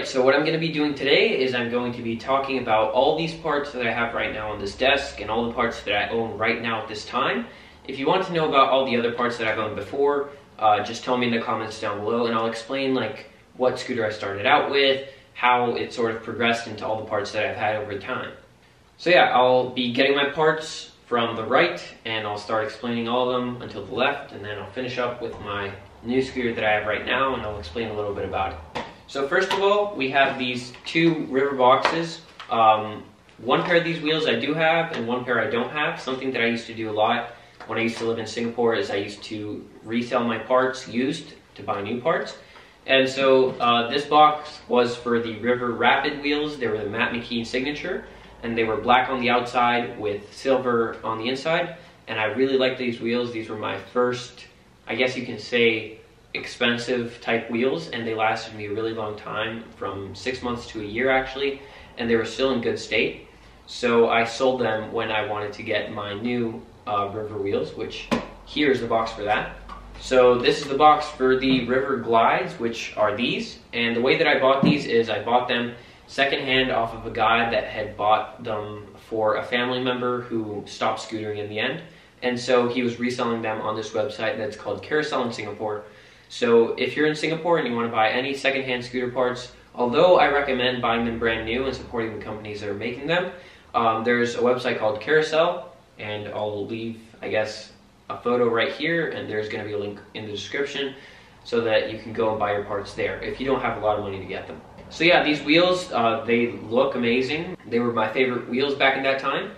Alright, so what I'm going to be doing today is I'm going to be talking about all these parts that I have right now on this desk and all the parts that I own right now at this time. If you want to know about all the other parts that I've owned before, just tell me in the comments down below and I'll explain like what scooter I started out with, how it sort of progressed into all the parts that I've had over time. So yeah, I'll be getting my parts from the right and I'll start explaining all of them until the left, and then I'll finish up with my new scooter that I have right now and I'll explain a little bit about it. So first of all, we have these two river boxes. One pair of these wheels I do have and one pair I don't have. Something that I used to do a lot when I used to live in Singapore is I used to resell my parts used to buy new parts. And so this box was for the River Rapid wheels. They were the Matt McKean signature and they were black on the outside with silver on the inside. And I really liked these wheels. These were my first, I guess you can say, expensive type wheels, and they lasted me a really long time, from 6 months to a year actually, and they were still in good state. So I sold them when I wanted to get my new river wheels, which here's the box for that. So this is the box for the River Glides, which are these, and the way that I bought these is I bought them secondhand off of a guy that had bought them for a family member who stopped scootering in the end, and so he was reselling them on this website that's called Carousel in Singapore. So if you're in Singapore and you want to buy any secondhand scooter parts, although I recommend buying them brand new and supporting the companies that are making them, there's a website called Carousel, and I'll leave, I guess, a photo right here, and there's going to be a link in the description so that you can go and buy your parts there if you don't have a lot of money to get them. So yeah, these wheels, they look amazing. They were my favorite wheels back in that time,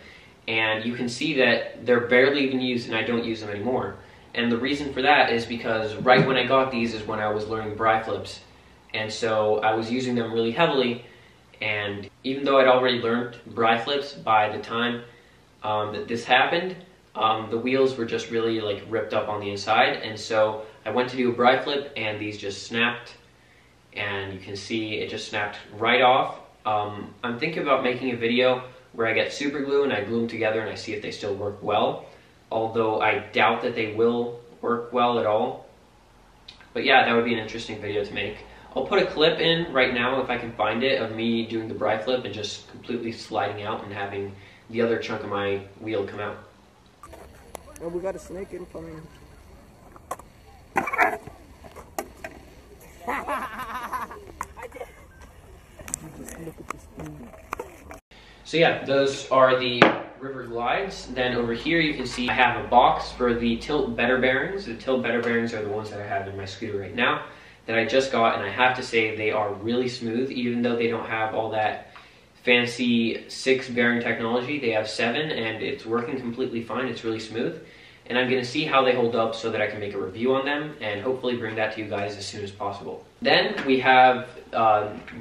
and you can see that they're barely even used and I don't use them anymore. And the reason for that is because right when I got these is when I was learning bri flips. And so I was using them really heavily, and even though I'd already learned bri flips by the time that this happened, the wheels were just really like ripped up on the inside. And so I went to do a bri flip and these just snapped, and you can see it just snapped right off. I'm thinking about making a video where I get super glue and I glue them together and I see if they still work well. Although I doubt that they will work well at all. But yeah, that would be an interesting video to make. I'll put a clip in right now, if I can find it, of me doing the bri flip and just completely sliding out and having the other chunk of my wheel come out. Oh, we got a snake incoming. Just look at this thing. So yeah, those are the River Glides. Then over here you can see I have a box for the tilt better bearings. The tilt better bearings are the ones that I have in my scooter right now that I just got, and I have to say they are really smooth. Even though they don't have all that fancy 6 bearing technology, they have 7 and it's working completely fine. It's really smooth, and I'm gonna see how they hold up so that I can make a review on them and hopefully bring that to you guys as soon as possible. Then we have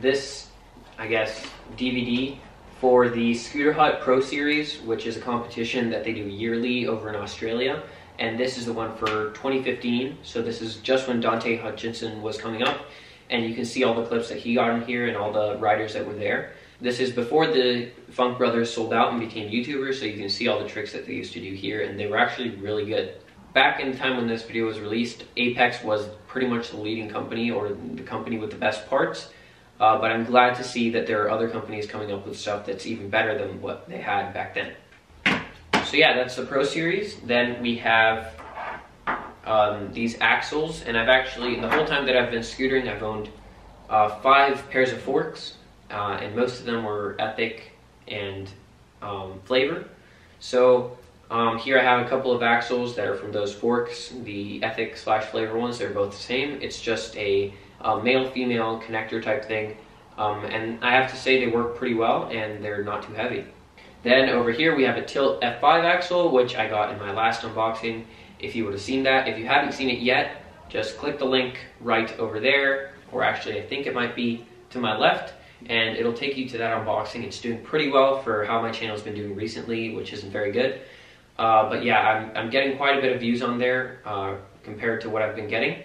this, I guess, DVD for the Scooter Hut Pro Series, which is a competition that they do yearly over in Australia. And this is the one for 2015. So this is just when Dante Hutchinson was coming up. And you can see all the clips that he got in here and all the riders that were there. This is before the Funk Brothers sold out and became YouTubers, so you can see all the tricks that they used to do here, and they were actually really good. Back in the time when this video was released, Apex was pretty much the leading company, or the company with the best parts. But I'm glad to see that there are other companies coming up with stuff that's even better than what they had back then. So yeah, that's the Pro Series. Then we have these axles, and I've actually, the whole time that I've been scootering, I've owned 5 pairs of forks, and most of them were Epic and Flavor. So here I have a couple of axles that are from those forks, the Epic / Flavor ones. They're both the same. It's just a male-female connector type thing, and I have to say they work pretty well and they're not too heavy. Then over here we have a Tilt F5 axle, which I got in my last unboxing, if you would have seen that. If you haven't seen it yet, just click the link right over there, or actually I think it might be to my left, and it'll take you to that unboxing. It's doing pretty well for how my channel's been doing recently, which isn't very good. But yeah, I'm getting quite a bit of views on there compared to what I've been getting,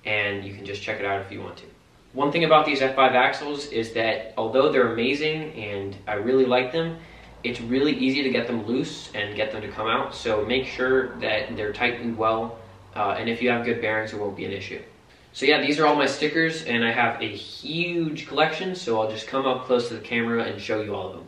and you can just check it out if you want to. One thing about these F5 axles is that although they're amazing and I really like them, it's really easy to get them loose and get them to come out, so make sure that they're tightened well, and if you have good bearings, it won't be an issue. So yeah, these are all my stickers, and I have a huge collection, so I'll just come up close to the camera and show you all of them.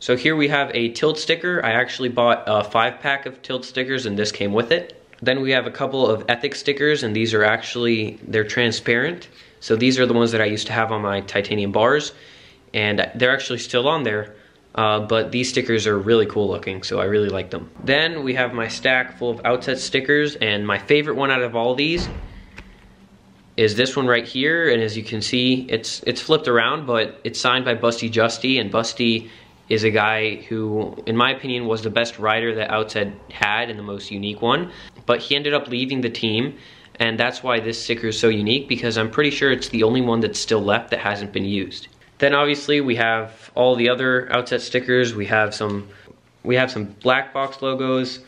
So here we have a tilt sticker. I actually bought a 5-pack of tilt stickers, and this came with it. Then we have a couple of ethic stickers, and these are actually, they're transparent. So these are the ones that I used to have on my titanium bars, and they're actually still on there. But these stickers are really cool looking, so I really like them. Then we have my stack full of outset stickers, and my favorite one out of all these is this one right here. And as you can see, it's flipped around, but it's signed by Busty Justy, and Busty is a guy who, in my opinion, was the best rider that Outset had and the most unique one. But he ended up leaving the team, and that's why this sticker is so unique, because I'm pretty sure it's the only one that's still left that hasn't been used. Then obviously we have all the other Outset stickers. We have some black box logos.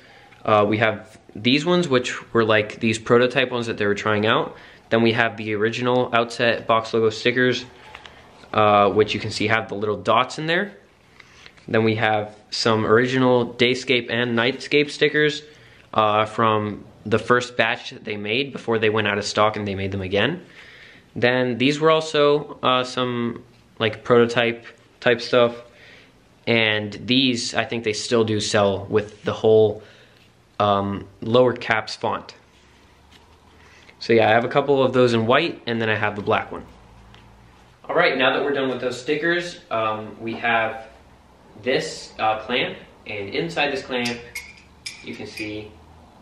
We have these ones, which were like these prototype ones that they were trying out. Then we have the original Outset box logo stickers, which you can see have the little dots in there. Then we have some original Dayscape and Nightscape stickers from the first batch that they made before they went out of stock and they made them again. Then these were also some like prototype type stuff. And these, I think they still do sell with the whole lower caps font. So yeah, I have a couple of those in white, and then I have the black one. All right, now that we're done with those stickers, we have this clamp, and inside this clamp, you can see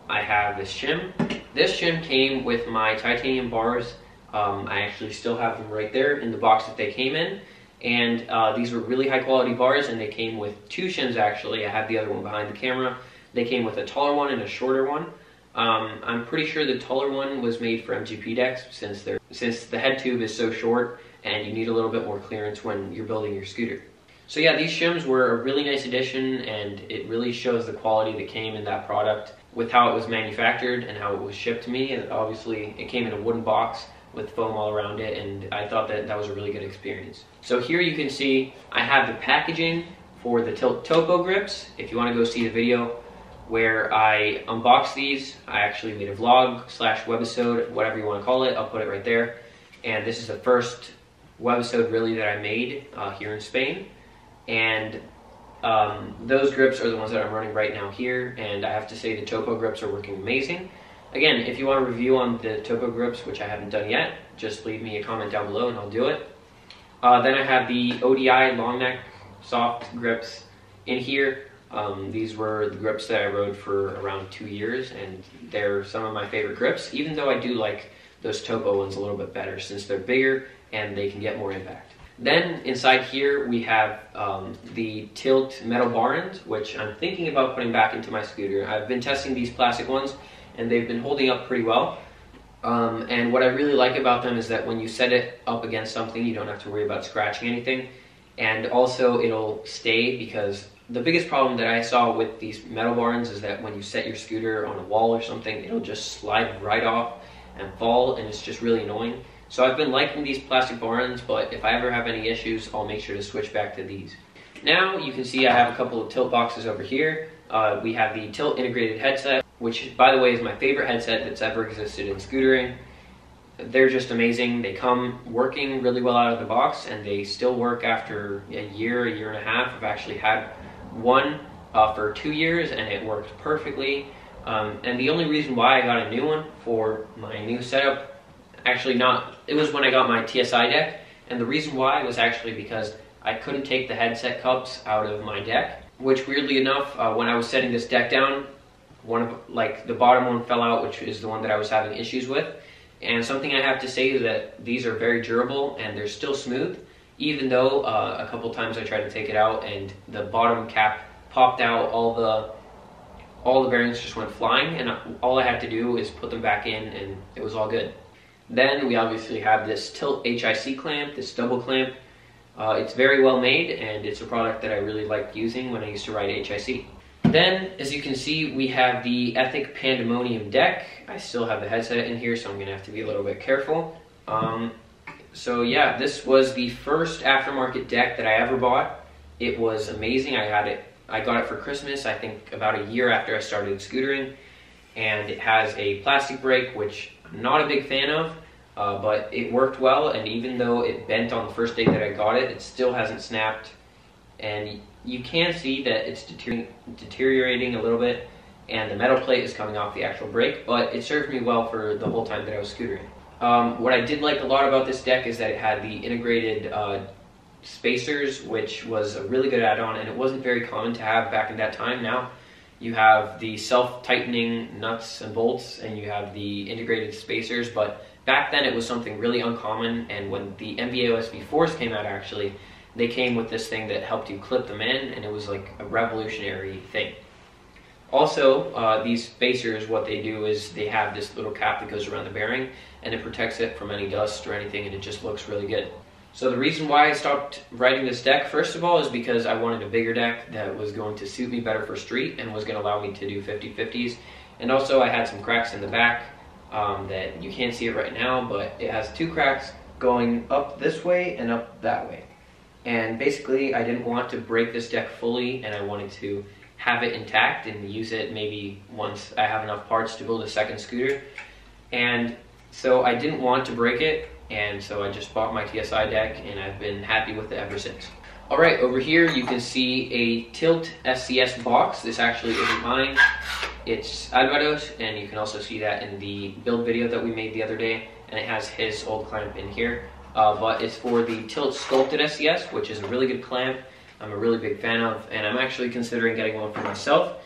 I have this shim. This shim came with my titanium bars. I actually still have them right there in the box that they came in. And these were really high quality bars, and they came with 2 shims actually. I have the other one behind the camera. They came with a taller one and a shorter one. I'm pretty sure the taller one was made for MGP decks since the head tube is so short and you need a little bit more clearance when you're building your scooter. So yeah, these shims were a really nice addition, and it really shows the quality that came in that product with how it was manufactured and how it was shipped to me. And obviously it came in a wooden box with foam all around it, and I thought that that was a really good experience. So here you can see I have the packaging for the Tilt Topo grips. If you want to go see the video where I unboxed these, I actually made a vlog / webisode, whatever you want to call it. I'll put it right there. And this is the first webisode really that I made here in Spain. And those grips are the ones that I'm running right now here, and I have to say the Topo grips are working amazing. Again, if you want a review on the Topo grips, which I haven't done yet, just leave me a comment down below and I'll do it. Then I have the ODI long neck soft grips in here. These were the grips that I rode for around 2 years, and they're some of my favorite grips, even though I do like those Topo ones a little bit better since they're bigger and they can get more impact. Then inside here we have the Tilt metal bar ends, which I'm thinking about putting back into my scooter. I've been testing these plastic ones and they've been holding up pretty well. And what I really like about them is that when you set it up against something, you don't have to worry about scratching anything. And also it'll stay, because the biggest problem that I saw with these metal bar ends is that when you set your scooter on a wall or something, it'll just slide right off and fall, and it's just really annoying. So I've been liking these plastic bar ends, but if I ever have any issues, I'll make sure to switch back to these. Now you can see I have a couple of Tilt boxes over here. We have the Tilt integrated headset, which by the way is my favorite headset that's ever existed in scootering. They're just amazing. They come working really well out of the box, and they still work after a year and a half. I've actually had one for 2 years and it worked perfectly. And the only reason why I got a new one for my new setup, actually not, it was when I got my TSI deck, and the reason why was actually because I couldn't take the headset cups out of my deck, which weirdly enough, when I was setting this deck down, the bottom one fell out, which is the one that I was having issues with. And something I have to say is that these are very durable and they're still smooth, even though a couple times I tried to take it out and the bottom cap popped out, all the bearings just went flying, and all I had to do is put them back in and it was all good. Then we obviously have this Tilt HIC clamp, this double clamp. It's very well made, and it's a product that I really liked using when I used to ride HIC. Then, as you can see, we have the Ethic Pandemonium deck. I still have the headset in here, so I'm going to have to be a little bit careful. So yeah, this was the first aftermarket deck that I ever bought. It was amazing. I got it for Christmas, I think about a year after I started scootering. And it has a plastic brake, which not a big fan of, but it worked well, and even though it bent on the first day that I got it, it still hasn't snapped, and you can see that it's deteriorating a little bit, and the metal plate is coming off the actual brake, but it served me well for the whole time that I was scootering. What I did like a lot about this deck is that it had the integrated spacers, which was a really good add-on, and it wasn't very common to have back in that time. Now you have the self-tightening nuts and bolts, and you have the integrated spacers, but back then it was something really uncommon, and when the NBA OSB 4s came out, actually, they came with this thing that helped you clip them in, and it was like a revolutionary thing. Also, these spacers, what they do is they have this little cap that goes around the bearing, and it protects it from any dust or anything, and it just looks really good. So the reason why I stopped riding this deck, first of all, is because I wanted a bigger deck that was going to suit me better for street and was going to allow me to do 50/50s. And also I had some cracks in the back that you can't see it right now, but it has 2 cracks going up this way and up that way. And basically I didn't want to break this deck fully, and I wanted to have it intact and use it maybe once I have enough parts to build a second scooter. And so I didn't want to break it, and so I just bought my TSI deck, and I've been happy with it ever since. Alright, over here you can see a Tilt SCS box. This actually isn't mine, it's Alvaro's, and you can also see that in the build video that we made the other day, and it has his old clamp in here. But it's for the Tilt Sculpted SCS, which is a really good clamp. I'm a really big fan of, and I'm actually considering getting one for myself,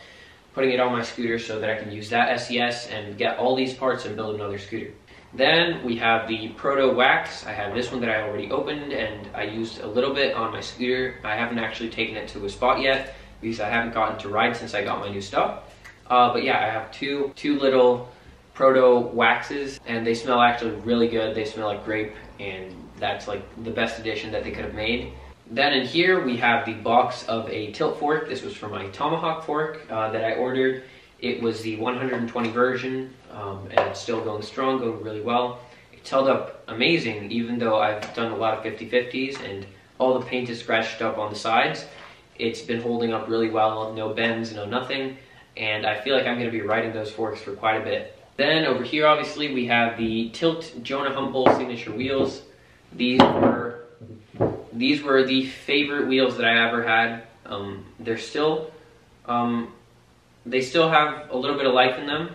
putting it on my scooter so that I can use that SCS and get all these parts and build another scooter. Then we have the Proto Wax. I have this one that I already opened, and I used a little bit on my scooter. I haven't actually taken it to a spot yet because I haven't gotten to ride since I got my new stuff. But yeah, I have two little Proto Waxes, and they smell actually really good. They smell like grape, and that's like the best addition that they could have made. Then in here we have the box of a tilt fork. This was for my Tomahawk fork that I ordered. It was the 120 version, and it's still going strong, going really well. It's held up amazing, even though I've done a lot of 50/50s and all the paint is scratched up on the sides. It's been holding up really well, no bends, no nothing, and I feel like I'm going to be riding those forks for quite a bit. Then over here, obviously, we have the Tilt Jonah Humble signature wheels. These were the favorite wheels that I ever had. They still have a little bit of life in them,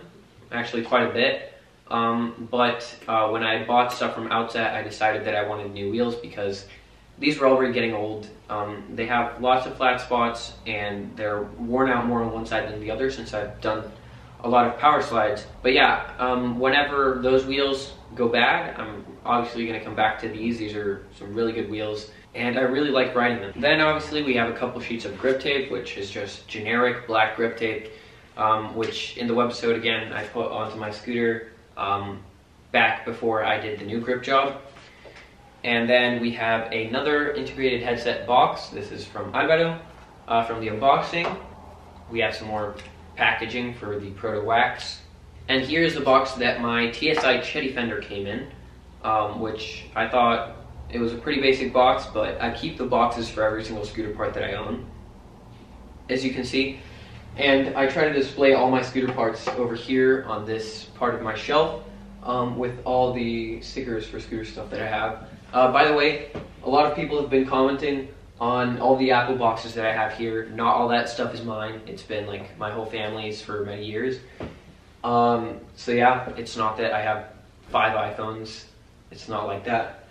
actually quite a bit. But when I bought stuff from Outset, I decided that I wanted new wheels because these were already getting old. They have lots of flat spots, and they're worn out more on one side than the other since I've done a lot of power slides. But yeah, whenever those wheels go bad, I'm obviously going to come back to these. These are some really good wheels, and I really like riding them. Then obviously we have a couple sheets of grip tape, which is just generic black grip tape, which in the webisode again I put onto my scooter back before I did the new grip job. And then we have another integrated headset box. This is from Alvaro, from the unboxing. We have some more packaging for the Proto Wax. And here's the box that my TSI Chetty fender came in, which I thought it was a pretty basic box, but I keep the boxes for every single scooter part that I own, as you can see. And I try to display all my scooter parts over here on this part of my shelf, with all the stickers for scooter stuff that I have. By the way, a lot of people have been commenting on all the Apple boxes that I have here. Not all that stuff is mine. It's been like my whole family's for many years. So yeah, it's not that I have 5 iPhones. It's not like that.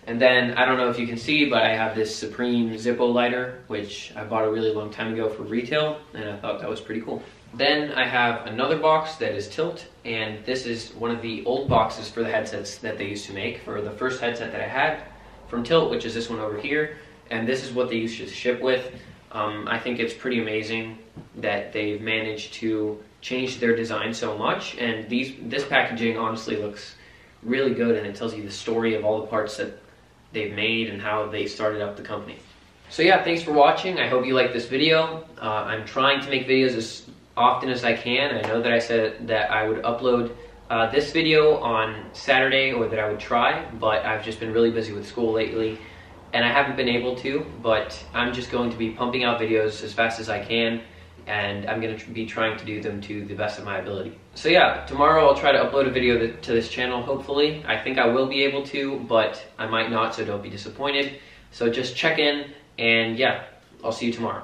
And then, I don't know if you can see, but I have this Supreme Zippo lighter, which I bought a really long time ago for retail, and I thought that was pretty cool. Then I have another box that is Tilt, and this is one of the old boxes for the headsets that they used to make for the first headset that I had from Tilt, which is this one over here, and this is what they used to ship with. I think it's pretty amazing that they've managed to change their design so much, and this packaging honestly looks really good, and it tells you the story of all the parts that they've made and how they started up the company. So yeah, thanks for watching. I hope you liked this video. I'm trying to make videos as often as I can. I know that I said that I would upload this video on Saturday, or that I would try, but I've just been really busy with school lately and I haven't been able to, but I'm just going to be pumping out videos as fast as I can, and I'm going to be trying to do them to the best of my ability. So yeah, tomorrow I'll try to upload a video to this channel, hopefully. I think I will be able to, but I might not, so don't be disappointed. So just check in, and yeah, I'll see you tomorrow.